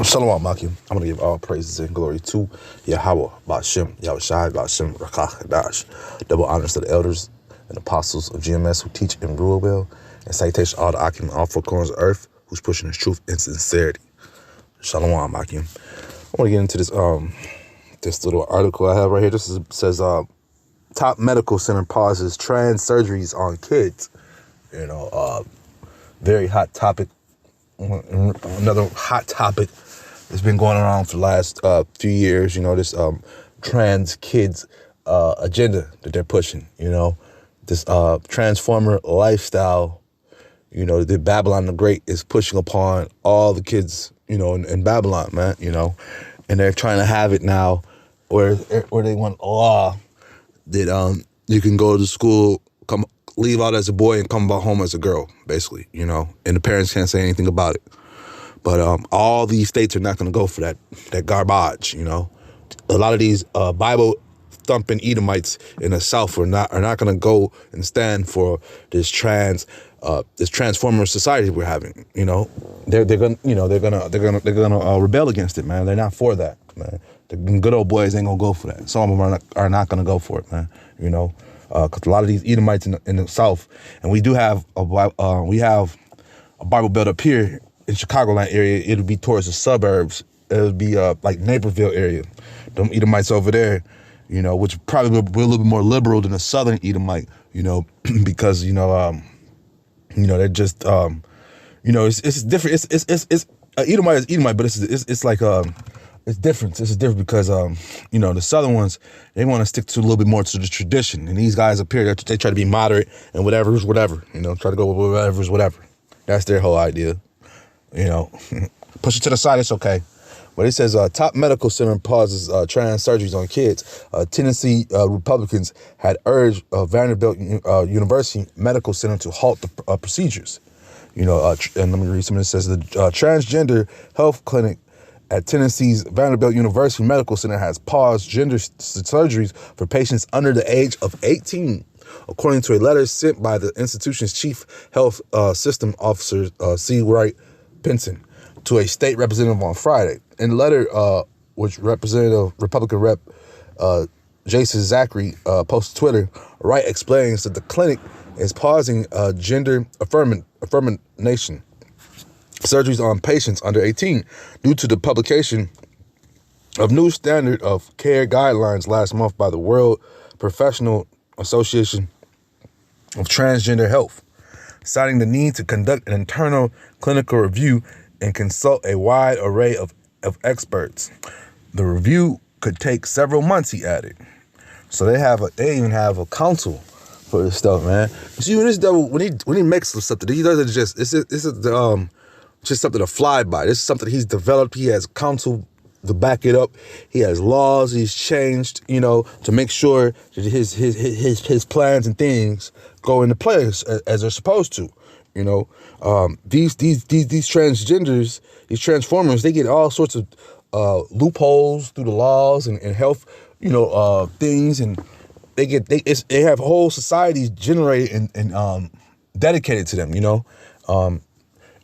Shalom, Maki. I'm going to give all praises and glory to Yahweh, Ba'ashem, Yahushai, Ba'ashem, Rakach, Hadash. Double honors to the elders and apostles of GMS who teach and rule well. And salutation to all the Akim in all four corners of earth who's pushing his truth and sincerity. Shalom, Maki. I want to get into this little article I have right here. Says top medical center pauses trans surgeries on kids. Very hot topic. Another hot topic that's been going around for the last few years. This trans kids agenda that they're pushing. This transformer lifestyle. The Babylon the Great is pushing upon all the kids. In Babylon, man. And they're trying to have it now, where they want a law that you can go to school, leave out as a boy and come back home as a girl, basically, and the parents can't say anything about it. But all these states are not going to go for that garbage, A lot of these Bible-thumping Edomites in the South are not going to go and stand for this transformer society we're having. They're gonna rebel against it, man. They're not for that, man. The good old boys ain't gonna go for that. Some of them are not gonna go for it, man. Because a lot of these Edomites in the South, and we do have a Bible Belt up here in Chicagoland area. It'll be towards the suburbs. It'll be like Naperville area. Them Edomites over there, which probably will be a little bit more liberal than a Southern Edomite, because they're just it's different. It's Edomite is Edomite, but it's like it's different. It's different because the Southern ones, they want to stick to a little bit more to the tradition, and these guys up here, they try to be moderate and whatever's whatever. Try to go with whatever's whatever. That's their whole idea. Push it to the side, it's okay. But it says top medical center pauses trans surgeries on kids. Tennessee Republicans had urged Vanderbilt University Medical Center to halt the procedures. And let me read something. It says the transgender health clinic at Tennessee's Vanderbilt University Medical Center has paused gender surgeries for patients under the age of 18, according to a letter sent by the institution's chief health system officer, C. Wright Pinson, to a state representative on Friday. In the letter, which Republican Rep Jason Zachary posted to Twitter, Wright explains that the clinic is pausing gender affirmation surgeries on patients under 18 due to the publication of new standard of care guidelines last month by the World Professional Association of Transgender Health, citing the need to conduct an internal clinical review and consult a wide array of experts. The review could take several months, he added. So they even have a council for this stuff, man. You see, when this devil, when he makes something, he doesn't just just something to fly by. This is something he's developed. He has counsel to back it up. He has laws he's changed, to make sure that his plans and things go into place as they're supposed to. These transgenders, these transformers, they get all sorts of loopholes through the laws and health, things, and they have whole societies generated and dedicated to them,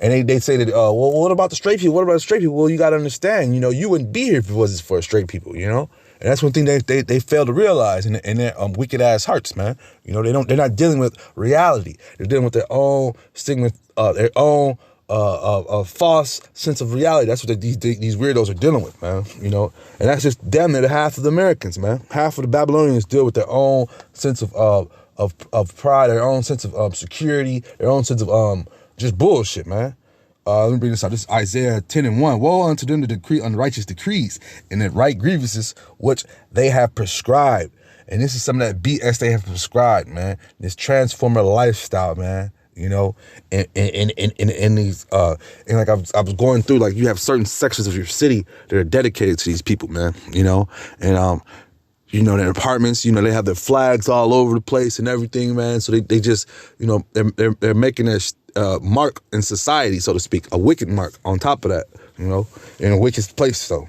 and they say that, well, what about the straight people? What about the straight people? Well, you got to understand, you wouldn't be here if it wasn't for straight people, And that's one thing they fail to realize in their wicked ass hearts, man. They're not dealing with reality. They're dealing with their own stigma, their own false sense of reality. That's what these weirdos are dealing with, man. And that's just damn near half of the Americans, man. Half of the Babylonians deal with their own sense of pride, their own sense of security, their own sense of just bullshit, man. Let me bring this out. This is Isaiah 10:1. Woe unto them that decree unrighteous decrees and that write grievances which they have prescribed. And this is some of that BS they have prescribed, man. This transformer lifestyle, man. And these and like I was going through, like, you have certain sections of your city that are dedicated to these people, man. Their apartments, they have their flags all over the place and everything, man. So they just, they're making their mark in society, so to speak, a wicked mark on top of that, in a wicked place. So,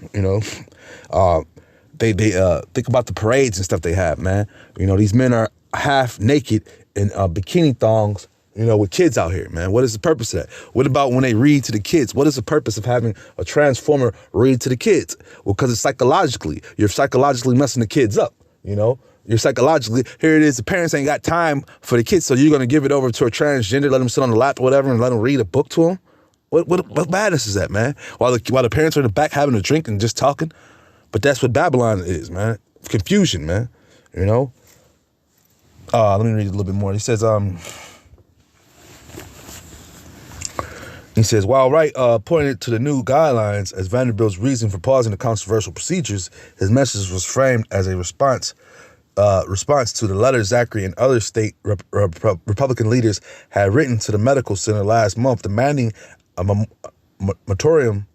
they think about the parades and stuff they have, man. These men are half naked in bikini thongs with kids out here, man? What is the purpose of that? What about when they read to the kids? What is the purpose of having a transformer read to the kids? Well, because you're psychologically messing the kids up, You're psychologically, here it is, the parents ain't got time for the kids, so you're going to give it over to a transgender, let them sit on the lap or whatever, and let them read a book to them? What madness is that, man? While the parents are in the back having a drink and just talking? But that's what Babylon is, man. Confusion, man, Let me read a little bit more. He says, while Wright pointed to the new guidelines as Vanderbilt's reason for pausing the controversial procedures, his message was framed as a response to the letter Zachary and other state Republican leaders had written to the medical center last month, demanding a moratorium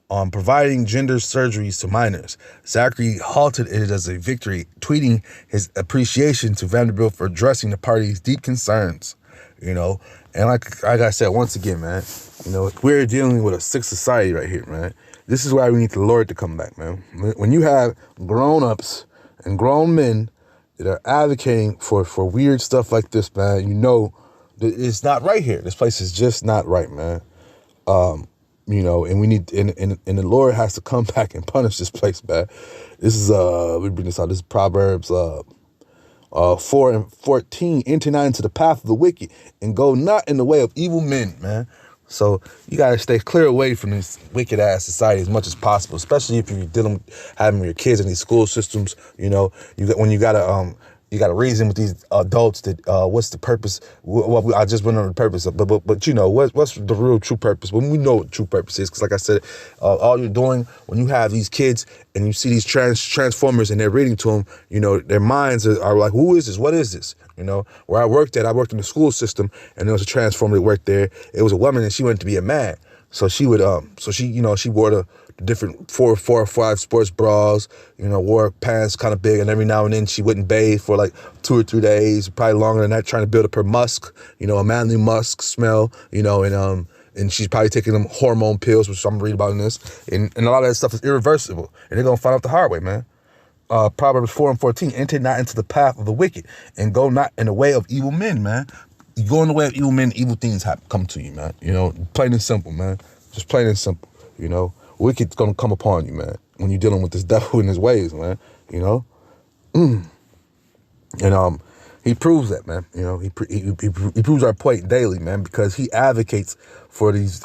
on providing gender surgeries to minors. Zachary halted it as a victory, tweeting his appreciation to Vanderbilt for addressing the party's deep concerns, And like I said, once again, man, we're dealing with a sick society right here, man. This is why we need the Lord to come back, man. When you have grown-ups and grown men that are advocating for weird stuff like this, man, it's not right here. This place is just not right, man. And we need, and the Lord has to come back and punish this place, man. This is, we bring this out, this is Proverbs 4:14, enter not into the path of the wicked and go not in the way of evil men, man. So you got to stay clear away from this wicked ass society as much as possible, especially if you're having your kids in these school systems. You got to reason with these adults that what's the purpose? Well, I just went on the purpose, but what's the real true purpose? When we know what true purpose is, because like I said, all you're doing when you have these kids and you see these transformers and they're reading to them, their minds are like, who is this? What is this? Where I worked in the school system, and there was a transformer that worked there. It was a woman, and she wanted to be a man, so she would she wore the different 4 or 5 sports bras, wore pants kind of big, and every now and then she wouldn't bathe for like 2 or 3 days, probably longer than that, trying to build up her musk, a manly musk smell, and she's probably taking them hormone pills, which I'm reading about in this, and a lot of that stuff is irreversible, and they're gonna find out the hard way, man. Proverbs 4:14, enter not into the path of the wicked and go not in the way of evil men, man. You go in the way of evil men, evil things come to you, man. Plain and simple, man. Just plain and simple, Wicked's gonna come upon you, man, when you're dealing with this devil in his ways, man, And he proves that, man. He proves our point daily, man, because he advocates for these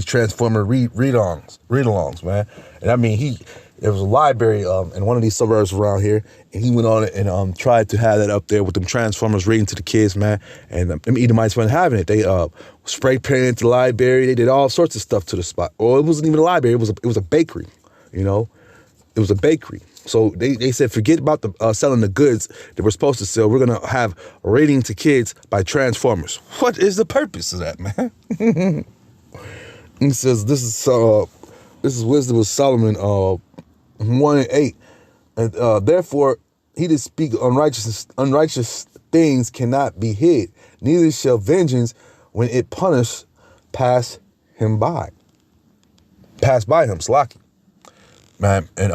transformer read-alongs, man. And I mean, there was a library in one of these suburbs around here, and he went on and tried to have that up there with them transformers reading to the kids, man. And them Edomites weren't having it. They spray painted the library. They did all sorts of stuff to the spot. Or it wasn't even a library. It was a bakery. It was a bakery. So they said, forget about the selling the goods that we're supposed to sell. We're gonna have reading to kids by transformers. What is the purpose of that, man? He says this is Wisdom of Solomon 1:8. And therefore he that speak unrighteous things cannot be hid, neither shall vengeance when it punish pass by him, Slaki. Man, and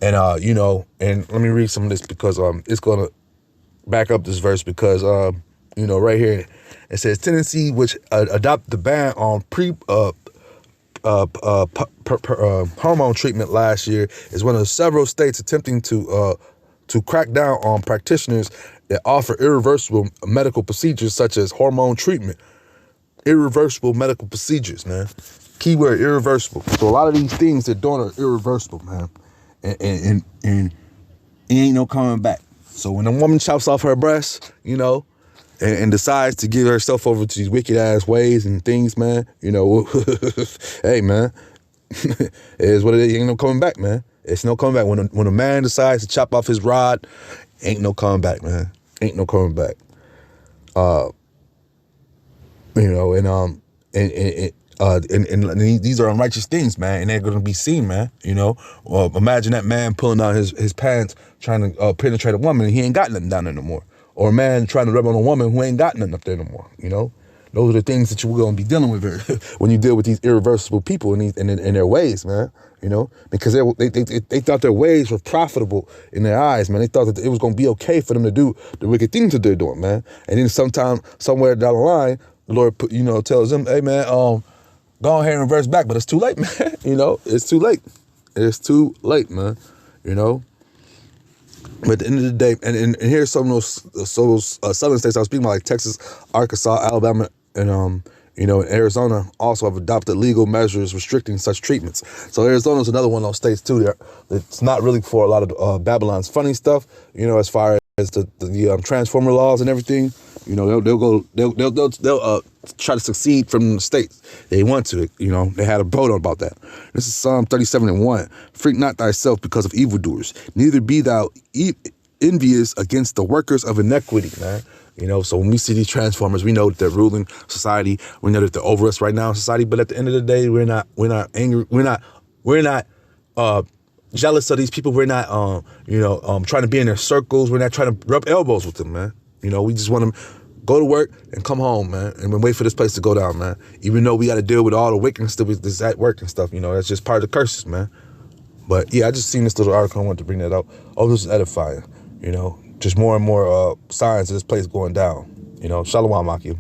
let me read some of this because it's gonna back up this verse because right here it says Tennessee, which adopted the ban on hormone treatment last year, is one of several states attempting to crack down on practitioners that offer irreversible medical procedures such as hormone treatment. Irreversible medical procedures, man. Keyword irreversible. So a lot of these things they're doing are irreversible, man. And it ain't no coming back. So when a woman chops off her breast, and decides to give herself over to these wicked ass ways and things, man, hey, man, it is what it is. Ain't no coming back, man. It's no coming back. When a man decides to chop off his rod, ain't no coming back, man. Ain't no coming back. And these are unrighteous things, man, and they're going to be seen, man. Imagine that man pulling down his pants trying to penetrate a woman and he ain't got nothing down there no more. Or a man trying to rub on a woman who ain't got nothing up there no more, Those are the things that you're going to be dealing with when you deal with these irreversible people in their ways, man. You know, because they thought their ways were profitable in their eyes, man. They thought that it was going to be okay for them to do the wicked things that they're doing, man. And then sometime, somewhere down the line, the Lord, tells them, hey, man, go ahead and reverse back. But it's too late, man. You know, it's too late. It's too late, man. You know. But at the end of the day, and here's some of those southern states I was speaking about, like Texas, Arkansas, Alabama, and and Arizona also have adopted legal measures restricting such treatments. So Arizona's another one of those states too. There, it's not really for a lot of Babylon's funny stuff. As far as the transformer laws and everything. They'll try to succeed from the states. They want to. They had a vote about that. This is Psalm 37:1. Freak not thyself because of evildoers, neither be thou envious against the workers of iniquity, man. So when we see these transformers, we know that they're ruling society. We know that they're over us right now in society. But at the end of the day, we're not angry. We're not jealous of these people. We're not trying to be in their circles. We're not trying to rub elbows with them, man. We just want to go to work and come home, man, and wait for this place to go down, man. Even though we got to deal with all the wickedness that's at work and stuff, that's just part of the curses, man. But yeah, I just seen this little article. I wanted to bring that up. Oh, this is edifying. Just more and more signs of this place going down. Shalom, Akim.